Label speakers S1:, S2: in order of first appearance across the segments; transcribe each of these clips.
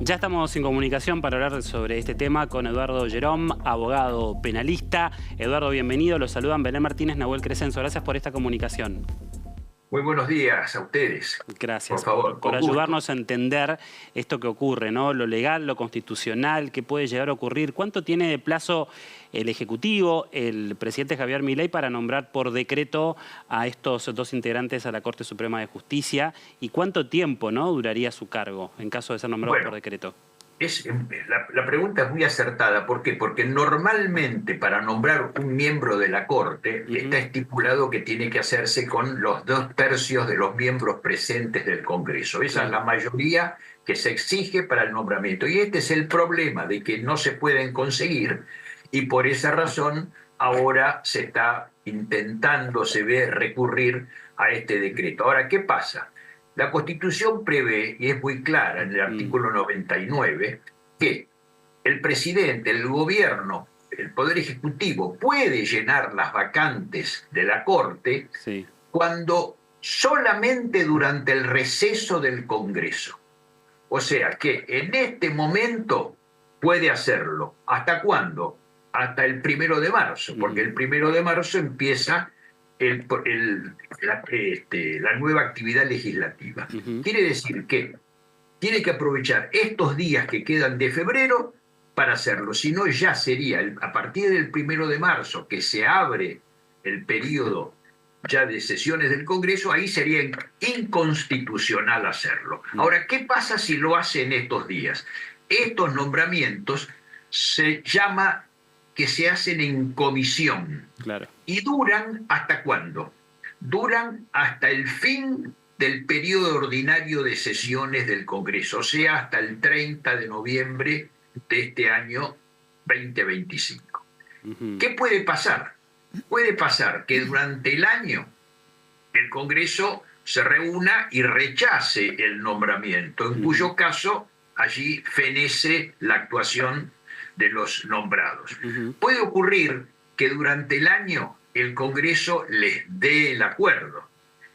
S1: Ya estamos en comunicación para hablar sobre este tema con Eduardo Gerón, abogado penalista. Eduardo, bienvenido. Los saludan Belén Martínez, Nahuel Crescenzo. Gracias por esta comunicación.
S2: Muy buenos días a ustedes.
S1: Gracias
S2: por favor,
S1: por ayudarnos a entender esto que ocurre, ¿no? Lo legal, lo constitucional, qué puede llegar a ocurrir. ¿Cuánto tiene de plazo el Ejecutivo, el presidente Javier Milei, para nombrar por decreto a estos dos integrantes a la Corte Suprema de Justicia? ¿Y cuánto tiempo, ¿no?, duraría su cargo en caso de ser nombrados por decreto?
S2: La pregunta es muy acertada. ¿Por qué? Porque normalmente para nombrar un miembro de la Corte está estipulado que tiene que hacerse con los 2/3 de los miembros presentes del Congreso. Esa es la mayoría que se exige para el nombramiento. Y este es el problema, de que no se pueden conseguir, y por esa razón ahora se está intentando, se ve, recurrir a este decreto. Ahora, ¿qué pasa? La Constitución prevé, y es muy clara en el artículo 99, que el presidente, el gobierno, el Poder Ejecutivo puede llenar las vacantes de la Corte cuando solamente durante el receso del Congreso. O sea que en este momento puede hacerlo. ¿Hasta cuándo? Hasta el 1 de marzo, porque el 1 de marzo empieza la nueva actividad legislativa. Quiere decir que tiene que aprovechar estos días que quedan de febrero para hacerlo. Si no, ya sería a partir del 1 de marzo, que se abre el periodo ya de sesiones del Congreso, ahí sería inconstitucional hacerlo. Ahora, ¿qué pasa si lo hace en estos días? Estos nombramientos se llama que se hacen en comisión.
S1: Claro.
S2: ¿Y duran hasta cuándo? Duran hasta el fin del periodo ordinario de sesiones del Congreso, o sea, hasta el 30 de noviembre de este año 2025. ¿Qué puede pasar? Puede pasar que durante el año el Congreso se reúna y rechace el nombramiento, en cuyo caso allí fenece la actuación de los nombrados. Puede ocurrir que durante el año el Congreso les dé el acuerdo,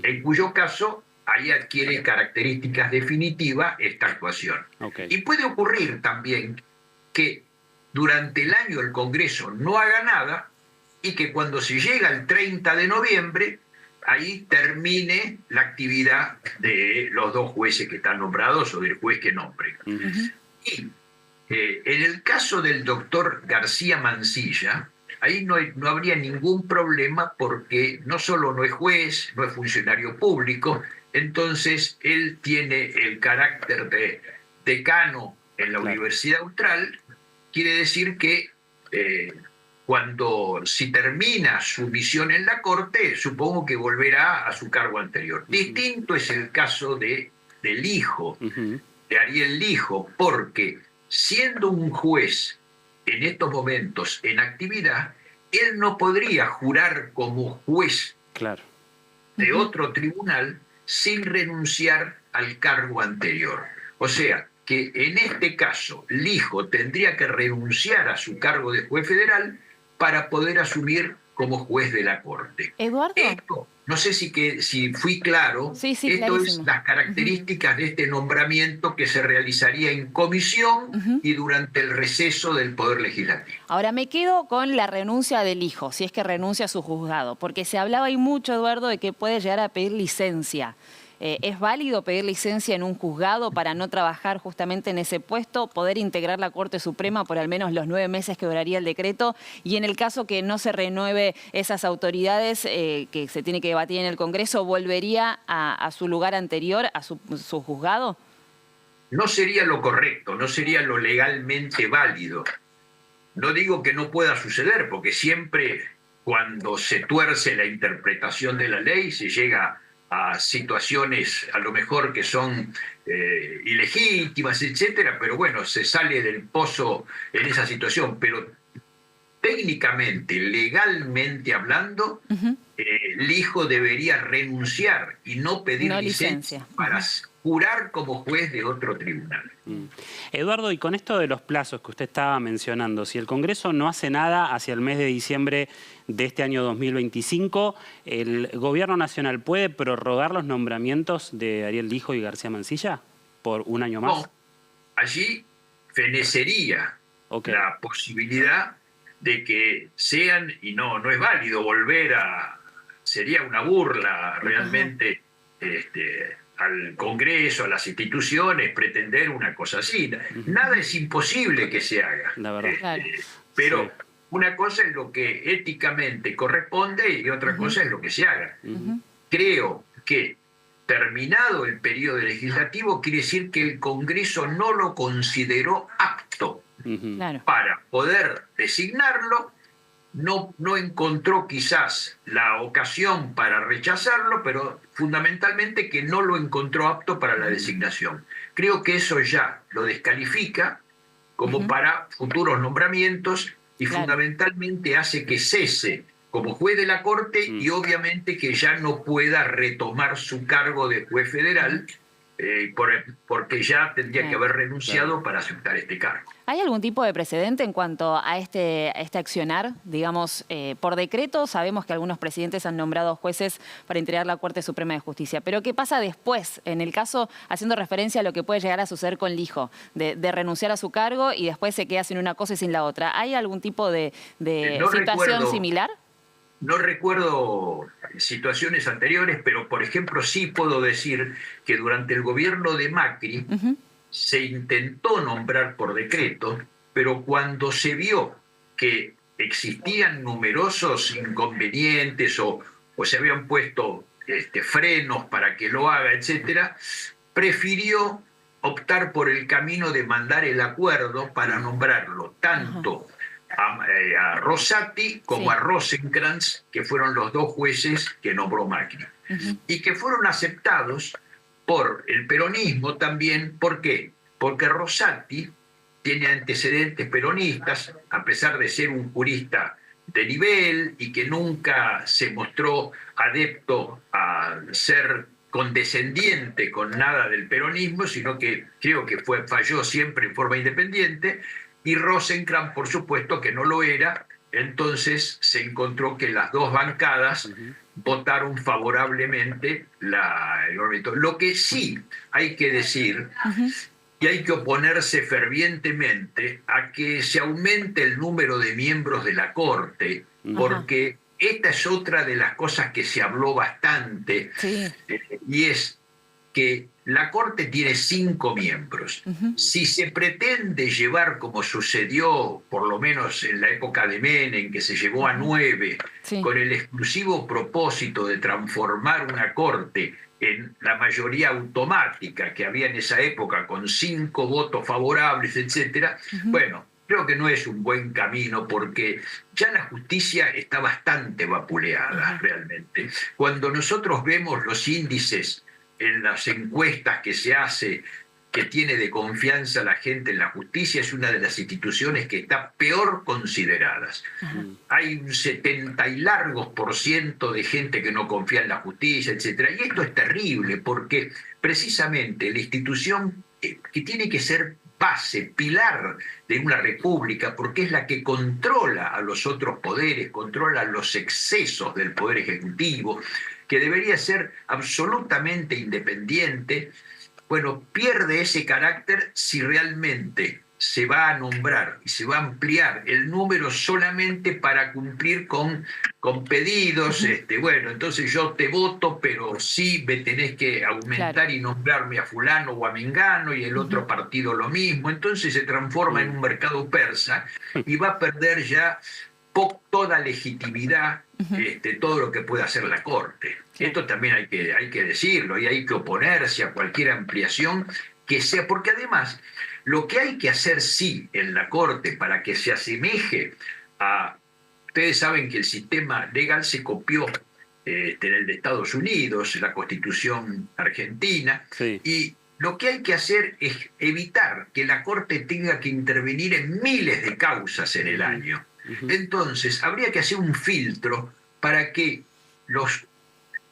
S2: en cuyo caso ahí adquiere características definitivas esta actuación. Y puede ocurrir también que durante el año el Congreso no haga nada y que cuando se llega al 30 de noviembre, ahí termine la actividad de los dos jueces que están nombrados o del juez que nombre. Y en el caso del doctor García Mansilla, ahí no habría ningún problema, porque no solo no es juez, no es funcionario público, entonces él tiene el carácter de decano en la Universidad Austral. Quiere decir que si termina su misión en la Corte, supongo que volverá a su cargo anterior. Distinto es el caso del hijo, de Ariel Lijo, porque siendo un juez en estos momentos en actividad, él no podría jurar como juez de otro tribunal sin renunciar al cargo anterior. O sea, que en este caso Lijo tendría que renunciar a su cargo de juez federal para poder asumir como juez de la Corte.
S3: Eduardo.
S2: Esto, no sé si fui claro.
S3: Sí,
S2: esto
S3: clarísimo.
S2: es las características de este nombramiento que se realizaría en comisión y durante el receso del Poder Legislativo.
S3: Ahora me quedo con la renuncia del hijo, si es que renuncia a su juzgado, porque se hablaba ahí mucho, Eduardo, de que puede llegar a pedir licencia. ¿Es válido pedir licencia en un juzgado para no trabajar justamente en ese puesto, poder integrar la Corte Suprema por al menos los 9 meses que duraría el decreto? Y en el caso que no se renueve esas autoridades, que se tiene que debatir en el Congreso, ¿volvería a su lugar anterior, a su juzgado?
S2: No sería lo correcto, no sería lo legalmente válido. No digo que no pueda suceder, porque siempre cuando se tuerce la interpretación de la ley se llega a situaciones a lo mejor que son ilegítimas, etcétera, pero bueno, se sale del pozo en esa situación. Pero técnicamente, legalmente hablando, el hijo debería renunciar y no pedir licencia para jurar como juez de otro tribunal.
S1: Eduardo, y con esto de los plazos que usted estaba mencionando, si el Congreso no hace nada hacia el mes de diciembre de este año 2025, ¿el Gobierno Nacional puede prorrogar los nombramientos de Ariel Lijo y García Mansilla por un año más?
S2: allí fenecería la posibilidad de que sean, y no es válido volver a, sería una burla realmente al Congreso, a las instituciones, pretender una cosa así. Nada es imposible que se haga.
S1: La verdad.
S2: Pero una cosa es lo que éticamente corresponde y otra cosa es lo que se haga. Creo que terminado el periodo legislativo quiere decir que el Congreso no lo consideró apto para poder designarlo, no encontró quizás la ocasión para rechazarlo, pero fundamentalmente que no lo encontró apto para la designación. Creo que eso ya lo descalifica como para futuros nombramientos y fundamentalmente hace que cese como juez de la Corte y obviamente que ya no pueda retomar su cargo de juez federal porque ya tendría que haber renunciado para aceptar este cargo.
S3: ¿Hay algún tipo de precedente en cuanto a este accionar? Digamos, por decreto sabemos que algunos presidentes han nombrado jueces para integrar la Corte Suprema de Justicia, pero ¿qué pasa después? En el caso, haciendo referencia a lo que puede llegar a suceder con Lijo, de renunciar a su cargo y después se queda sin una cosa y sin la otra. ¿Hay algún tipo de situación similar?
S2: No recuerdo situaciones anteriores, pero por ejemplo sí puedo decir que durante el gobierno de Macri se intentó nombrar por decreto, pero cuando se vio que existían numerosos inconvenientes o se habían puesto frenos para que lo haga, etcétera, prefirió optar por el camino de mandar el acuerdo para nombrarlo tanto a Rosati como a Rosenkrantz, que fueron los dos jueces que nombró Macri, y que fueron aceptados por el peronismo también. ¿Por qué? Porque Rosati tiene antecedentes peronistas, a pesar de ser un jurista de nivel y que nunca se mostró adepto a ser condescendiente con nada del peronismo, sino que creo que falló siempre en forma independiente. Y Rosenkrantz, por supuesto, que no lo era, entonces se encontró que las dos bancadas votaron favorablemente el nombramiento. Lo que sí hay que decir, y hay que oponerse fervientemente a que se aumente el número de miembros de la Corte, porque esta es otra de las cosas que se habló bastante, y es que la Corte tiene 5 miembros. Si se pretende llevar, como sucedió por lo menos en la época de Menem, que se llevó a 9, con el exclusivo propósito de transformar una Corte en la mayoría automática que había en esa época, con 5 votos favorables, etcétera, bueno, creo que no es un buen camino porque ya la justicia está bastante vapuleada realmente. Cuando nosotros vemos los índices en las encuestas que se hace, que tiene de confianza la gente en la justicia, es una de las instituciones que está peor consideradas. Hay un 70 y largos % de gente que no confía en la justicia, etc. Y esto es terrible porque precisamente la institución que tiene que ser base, pilar de una república, porque es la que controla a los otros poderes, controla los excesos del poder ejecutivo, que debería ser absolutamente independiente, bueno, pierde ese carácter si realmente se va a nombrar y se va a ampliar el número solamente para cumplir con pedidos. Bueno, entonces yo te voto, pero sí me tenés que aumentar y nombrarme a fulano o a mengano, y el otro partido lo mismo. Entonces se transforma en un mercado persa y va a perder ya toda legitimidad, todo lo que puede hacer la Corte. Esto también hay que decirlo, y hay que oponerse a cualquier ampliación que sea, porque además lo que hay que hacer en la Corte para que se asemeje a... Ustedes saben que el sistema legal se copió en el de Estados Unidos, la Constitución argentina, y lo que hay que hacer es evitar que la Corte tenga que intervenir en miles de causas en el año. Entonces, habría que hacer un filtro para que los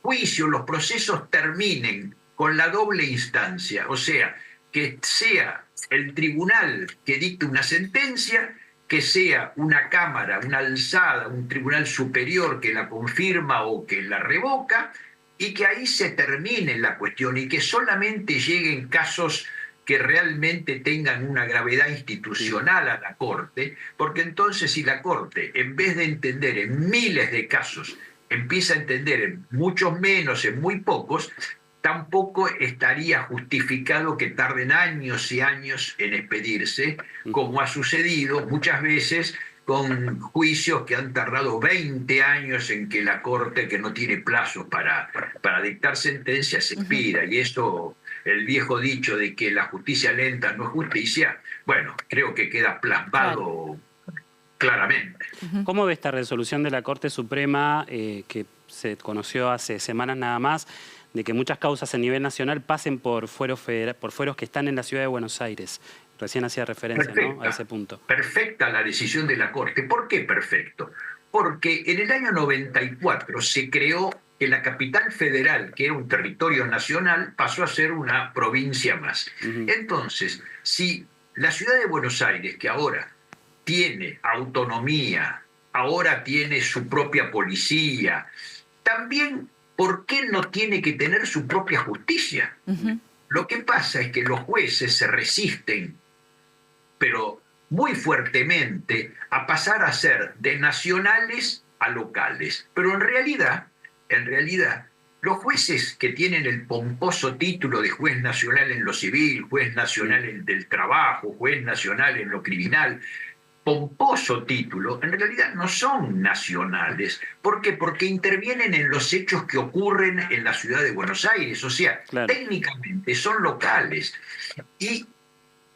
S2: juicios, los procesos terminen con la doble instancia, o sea, que sea el tribunal que dicte una sentencia, que sea una cámara, una alzada, un tribunal superior que la confirma o que la revoca, y que ahí se termine la cuestión y que solamente lleguen casos que realmente tengan una gravedad institucional a la Corte, porque entonces si la Corte, en vez de entender en miles de casos, empieza a entender en muchos menos, en muy pocos, tampoco estaría justificado que tarden años y años en expedirse, como ha sucedido muchas veces con juicios que han tardado 20 años en que la Corte, que no tiene plazos para dictar sentencias, se expida. Y eso, el viejo dicho de que la justicia lenta no es justicia, bueno, creo que queda plasmado claramente.
S1: ¿Cómo ve esta resolución de la Corte Suprema que se conoció hace semanas nada más, de que muchas causas a nivel nacional pasen por fueros que están en la ciudad de Buenos Aires? Recién hacía referencia, ¿no?, a ese punto.
S2: Perfecta la decisión de la Corte. ¿Por qué perfecto? Porque en el año 94 se creó que la capital federal, que era un territorio nacional, pasó a ser una provincia más. Entonces, si la ciudad de Buenos Aires, que ahora tiene autonomía, ahora tiene su propia policía, también, ¿por qué no tiene que tener su propia justicia? Lo que pasa es que los jueces se resisten, pero muy fuertemente, a pasar a ser de nacionales a locales. Pero en realidad, los jueces que tienen el pomposo título de juez nacional en lo civil, juez nacional en del trabajo, juez nacional en lo criminal, pomposo título, en realidad no son nacionales. ¿Por qué? Porque intervienen en los hechos que ocurren en la ciudad de Buenos Aires. O sea, claro, técnicamente son locales. Y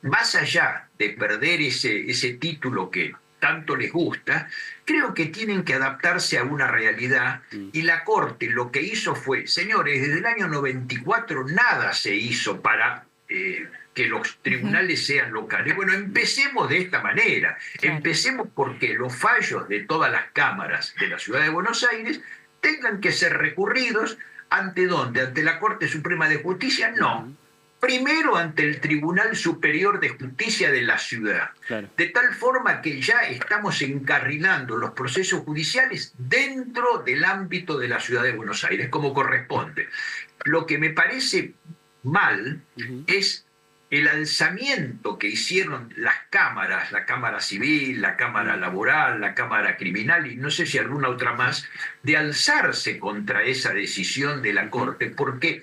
S2: más allá de perder ese título que tanto les gusta, creo que tienen que adaptarse a una realidad. Y la Corte lo que hizo fue, señores, desde el año 94 nada se hizo para que los tribunales sean locales. Bueno, empecemos de esta manera. Claro. Empecemos porque los fallos de todas las cámaras de la ciudad de Buenos Aires tengan que ser recurridos. ¿Ante dónde? ¿Ante la Corte Suprema de Justicia? No. Primero ante el Tribunal Superior de Justicia de la ciudad. Claro. De tal forma que ya estamos encarrilando los procesos judiciales dentro del ámbito de la ciudad de Buenos Aires, como corresponde. Lo que me parece mal es el alzamiento que hicieron las cámaras, la Cámara Civil, la Cámara Laboral, la Cámara Criminal y no sé si alguna otra más, de alzarse contra esa decisión de la Corte, porque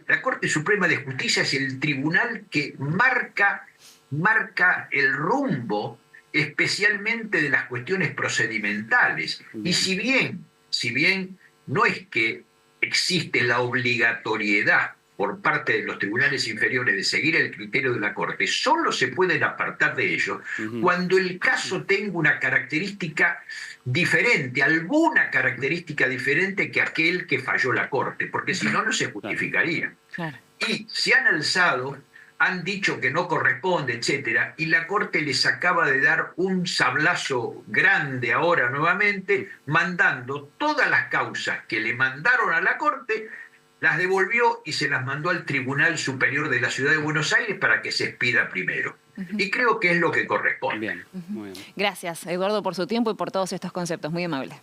S2: la Corte Suprema de Justicia es el tribunal que marca el rumbo, especialmente de las cuestiones procedimentales. Y si bien no es que existe la obligatoriedad por parte de los tribunales inferiores de seguir el criterio de la Corte, solo se pueden apartar de ello cuando el caso tenga una característica diferente, alguna característica diferente que aquel que falló la Corte, porque si no, no se justificaría. Claro. Y se han alzado, han dicho que no corresponde, etcétera, y la Corte les acaba de dar un sablazo grande ahora nuevamente, mandando todas las causas que le mandaron a la Corte, las devolvió y se las mandó al Tribunal Superior de la Ciudad de Buenos Aires para que se expida primero. Y creo que es lo que corresponde.
S1: Bien, muy bien.
S3: Gracias, Eduardo, por su tiempo y por todos estos conceptos. Muy amable.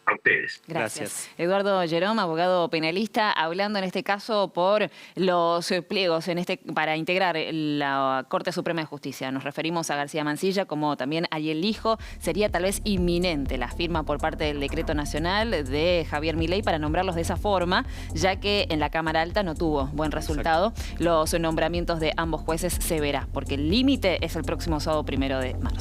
S2: A ustedes.
S3: Gracias. Eduardo Jerome, abogado penalista, hablando en este caso por los pliegos para integrar la Corte Suprema de Justicia. Nos referimos a García Mansilla, como también a Ariel Lijo. Sería tal vez inminente la firma por parte del Decreto Nacional de Javier Milei para nombrarlos de esa forma, ya que en la Cámara Alta no tuvo buen resultado. Exacto. Los nombramientos de ambos jueces se verá, porque el límite es el próximo sábado 1 de marzo.